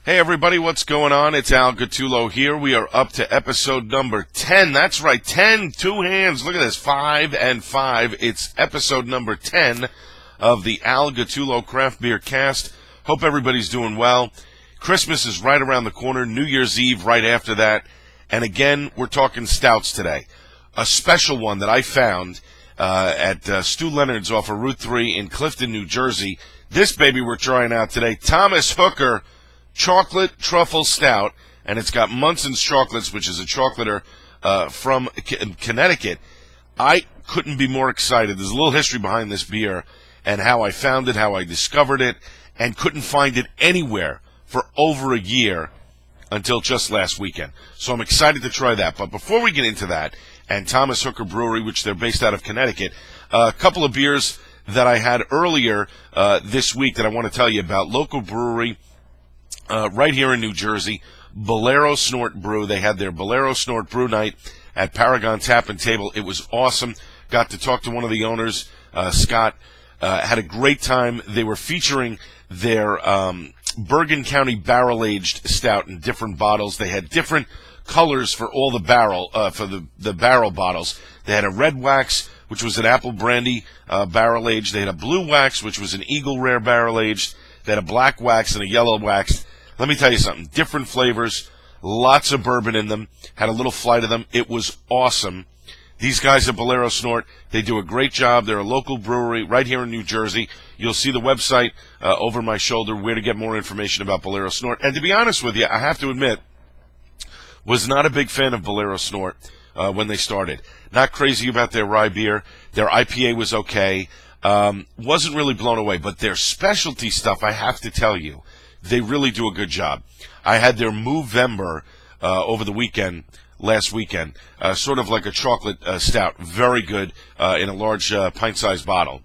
Hey everybody, what's going on? It's Al Gattullo here. We are up to episode number 10. That's right, 10, two hands. Look at this, 5 and 5. It's episode number 10 of the Al Gattullo Craft Beer Cast. Hope everybody's doing well. Christmas is right around the corner, New Year's Eve right after that. And again, we're talking stouts today. A special one that I found at Stu Leonard's off of Route 3 in Clifton, New Jersey. This baby we're trying out today, Thomas Hooker Chocolate Truffle Stout, and it's got Munson's Chocolates, which is a chocolater from Connecticut. I couldn't be more excited. There's a little history behind this beer and how I found it, how I discovered it, and couldn't find it anywhere for over a year until just last weekend. So I'm excited to try that. But before we get into that, and Thomas Hooker Brewery, which they're based out of Connecticut, a couple of beers that I had earlier this week that I want to tell you about. Local brewery right here in New Jersey, Bolero Snort Brew. They had their Bolero Snort Brew Night at Paragon Tap and Table. It was awesome. Got to talk to one of the owners, Scott. Had a great time. They were featuring their Bergen County barrel-aged stout in different bottles. They had different colors for all the barrel, for the barrel bottles. They had a red wax, which was an apple brandy barrel-aged. They had a blue wax, which was an Eagle Rare barrel-aged. They had a black wax and a yellow wax. Let me tell you something. Different flavors, lots of bourbon in them. Had a little flight of them. It was awesome. These guys at Bolero Snort, they do a great job. They're a local brewery right here in New Jersey. You'll see the website over my shoulder where to get more information about Bolero Snort. And to be honest with you, I have to admit, was not a big fan of Bolero Snort when they started. Not crazy about their rye beer. Their IPA was okay. Wasn't really blown away. But their specialty stuff, I have to tell you, they really do a good job. I had their Movember over the weekend, last weekend, sort of like a chocolate stout, very good in a large pint-sized bottle.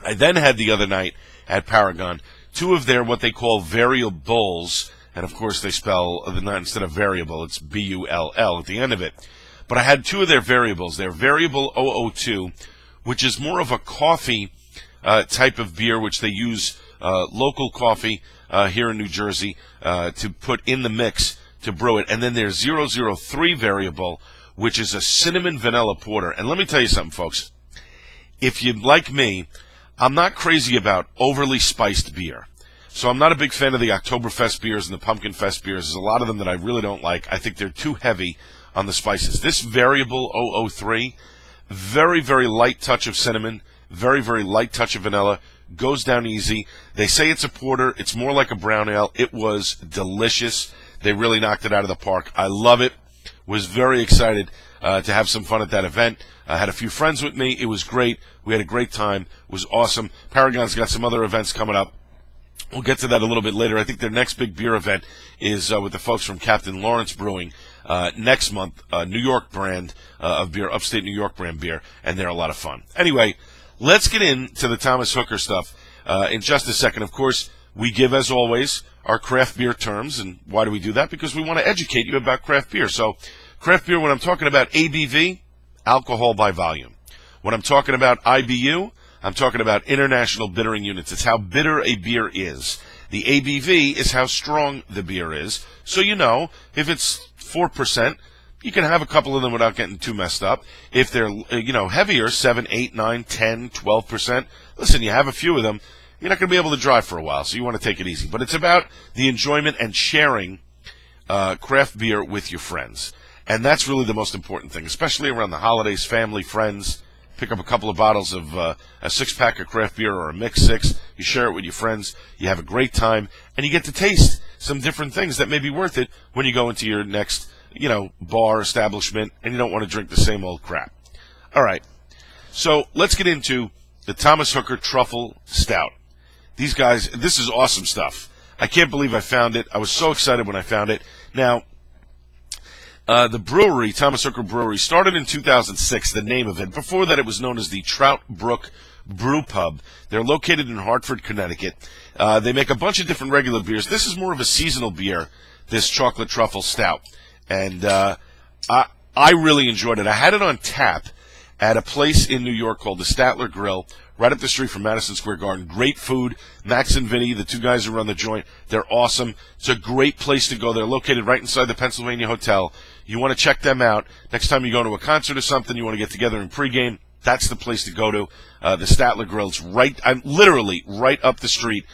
I then had the other night at Paragon two of their what they call variables, and of course they spell instead of variable, it's B-U-L-L at the end of it. But I had two of their variables. Their Variable 002, which is more of a coffee type of beer, which they use local coffee here in New Jersey to put in the mix to brew it. And then there's 003 variable, which is a cinnamon vanilla porter. And let me tell you something, folks. If you're like me, I'm not crazy about overly spiced beer. So I'm not a big fan of the Oktoberfest beers and the Pumpkin Fest beers. There's a lot of them that I really don't like. I think they're too heavy on the spices. This Variable 003, very, very light touch of cinnamon, very, very light touch of vanilla. Goes down easy. They say it's a porter. It's more like a brown ale. It was delicious. They really knocked it out of the park. I love it. Was very excited to have some fun at that event. I had a few friends with me. It was great. We had a great time. It was awesome. Paragon's got some other events coming up. We'll get to that a little bit later. I think their next big beer event is with the folks from Captain Lawrence Brewing next month. New York brand of beer, upstate New York brand beer, and they're a lot of fun. Anyway, let's get into the Thomas Hooker stuff in just a second. Of course, we give, as always, our craft beer terms. And why do we do that? Because we want to educate you about craft beer. So craft beer, when I'm talking about ABV, alcohol by volume. When I'm talking about IBU, I'm talking about international bittering units. It's how bitter a beer is. The ABV is how strong the beer is. So you know, if it's 4%, you can have a couple of them without getting too messed up. If they're, heavier, 7, 8, 9, 10, 12%, listen, you have a few of them, you're not going to be able to drive for a while, so you want to take it easy. But it's about the enjoyment and sharing craft beer with your friends. And that's really the most important thing, especially around the holidays, family, friends. Pick up a couple of bottles of a six-pack of craft beer or a mix six. You share it with your friends. You have a great time, and you get to taste some different things that may be worth it when you go into your next bar, establishment, and you don't want to drink the same old crap. All right. So let's get into the Thomas Hooker Truffle Stout. These guys, this is awesome stuff. I can't believe I found it. I was so excited when I found it. Now, the brewery, Thomas Hooker Brewery, started in 2006, the name of it. Before that, it was known as the Trout Brook Brew Pub. They're located in Hartford, Connecticut. They make a bunch of different regular beers. This is more of a seasonal beer, this Chocolate Truffle Stout. And I really enjoyed it. I had it on tap at a place in New York called the Statler Grill right up the street from Madison Square Garden. Great food. Max and Vinny, the two guys who run the joint, they're awesome. It's a great place to go. They're located right inside the Pennsylvania Hotel. You want to check them out. Next time you go to a concert or something, you want to get together in pregame, that's the place to go to. The Statler Grill's I'm literally right up the street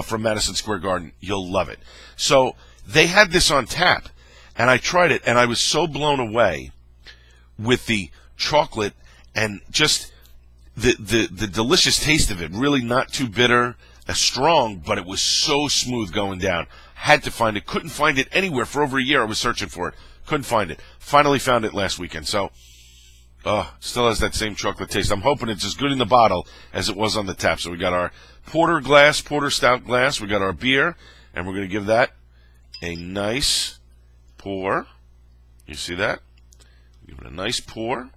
from Madison Square Garden. You'll love it. So they had this on tap, and I tried it, and I was so blown away with the chocolate and just the delicious taste of it. Really not too bitter, strong, but it was so smooth going down. Had to find it. Couldn't find it anywhere for over a year. I was searching for it. Couldn't find it. Finally found it last weekend. So, still has that same chocolate taste. I'm hoping it's as good in the bottle as it was on the tap. So we got our porter stout glass. We got our beer, and we're going to give that a nice pour. You see that? Give it a nice pour.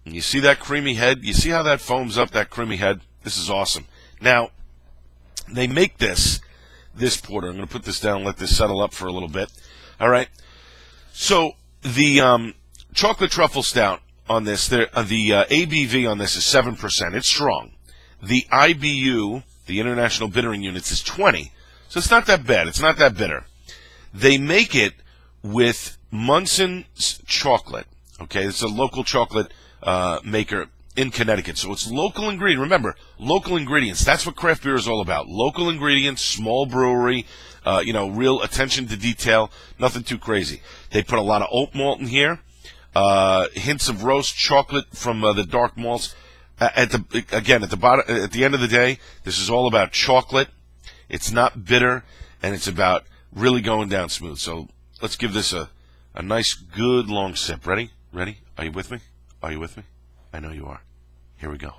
And you see that creamy head? You see how that foams up, that creamy head? This is awesome. Now, they make this porter. I'm going to put this down and let this settle up for a little bit. All right. So the chocolate truffle stout on this, the ABV on this is 7%. It's strong. The IBU, the International Bittering Units, is 20. So it's not that bad. It's not that bitter. They make it with Munson's chocolate. Okay, it's a local chocolate maker in Connecticut. So it's local ingredient. Remember, local ingredients. That's what craft beer is all about. Local ingredients, small brewery, real attention to detail. Nothing too crazy. They put a lot of oat malt in here. Hints of roast chocolate from the dark malts. At the end of the day, this is all about chocolate. It's not bitter, and it's about really going down smooth. So let's give this a nice, good, long sip. Ready? Ready? Are you with me? Are you with me? I know you are. Here we go.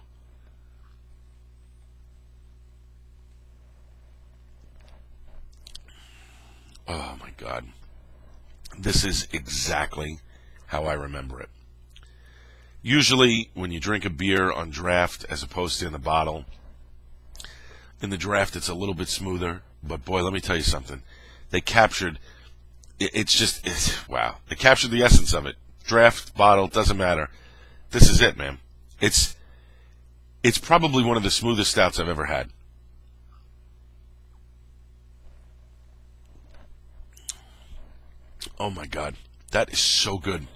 Oh, my God. This is exactly how I remember it. Usually, when you drink a beer on draft as opposed to in the bottle, in the draft it's a little bit smoother. But, boy, let me tell you something. They captured, wow. They captured the essence of it. Draft, bottle, doesn't matter. This is it, man. It's probably one of the smoothest stouts I've ever had. Oh, my God. That is so good.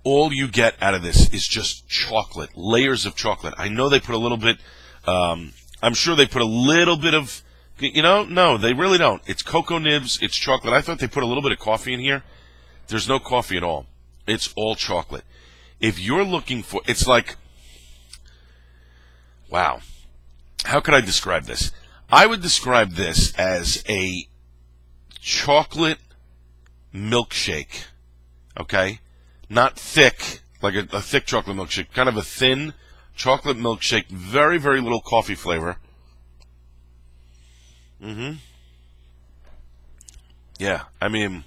All you get out of this is just chocolate, layers of chocolate. I know they put a little bit, I'm sure they put a little bit of, no, they really don't. It's cocoa nibs, it's chocolate. I thought they put a little bit of coffee in here. There's no coffee at all. It's all chocolate. If you're looking for, it's like, wow. How could I describe this? I would describe this as a chocolate milkshake, okay? Not thick, like a thick chocolate milkshake, kind of a thin chocolate milkshake, very, very little coffee flavor. Yeah, I mean,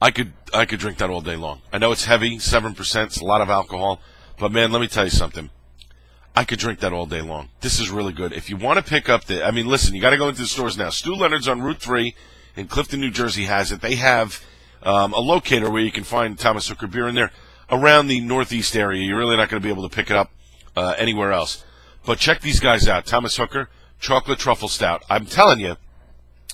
I could drink that all day long. I know it's heavy, 7%, it's a lot of alcohol, but man, let me tell you something. I could drink that all day long. This is really good. If you want to pick up listen, you got to go into the stores now. Stu Leonard's on Route 3 in Clifton, New Jersey has it. They have a locator where you can find Thomas Hooker beer in there around the Northeast area. You're really not going to be able to pick it up anywhere else. But check these guys out. Thomas Hooker, Chocolate Truffle Stout. I'm telling you,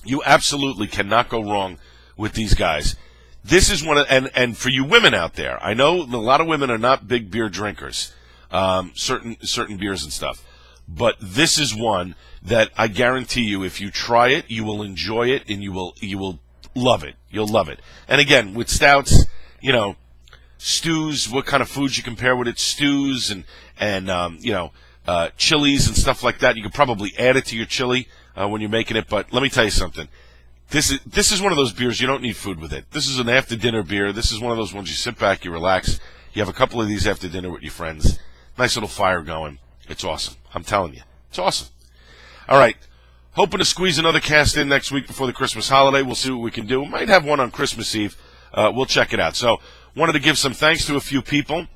you absolutely cannot go wrong with these guys. This is one of, and for you women out there, I know a lot of women are not big beer drinkers, certain beers and stuff. But this is one that I guarantee you, if you try it, you will enjoy it and you will love it. You'll love it. And again, with stouts, stews, what kind of foods you compare with it, stews and chilies and stuff like that. You could probably add it to your chili when you're making it. But let me tell you something. This is one of those beers you don't need food with it. This is an after dinner beer. This is one of those ones you sit back, you relax. You have a couple of these after dinner with your friends. Nice little fire going. It's awesome. I'm telling you. It's awesome. All right. Hoping to squeeze another cast in next week before the Christmas holiday. We'll see what we can do. We might have one on Christmas Eve. We'll check it out. So, wanted to give some thanks to a few people.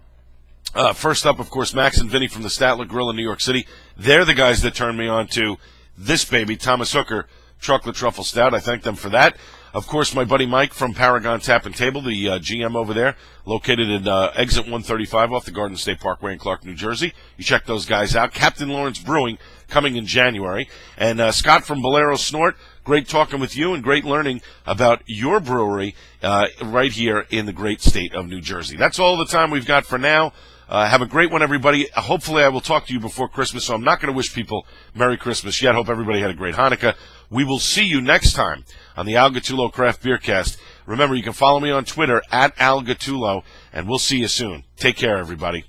First up, of course, Max and Vinny from the Statler Grill in New York City. They're the guys that turned me on to this baby, Thomas Hooker Chocolate Truffle Stout. I thank them for that. Of course, my buddy Mike from Paragon Tap and Table, the GM over there, located at exit 135 off the Garden State Parkway in Clark, New Jersey. You check those guys out. Captain Lawrence Brewing coming in January. And Scott from Bolero Snort, great talking with you and great learning about your brewery right here in the great state of New Jersey. That's all the time we've got for now. Have a great one, everybody. Hopefully I will talk to you before Christmas, so I'm not going to wish people Merry Christmas yet. Hope everybody had a great Hanukkah. We will see you next time on the Al Gattullo Craft Beer Cast. Remember, you can follow me on Twitter at Al Gattullo, and we'll see you soon. Take care, everybody.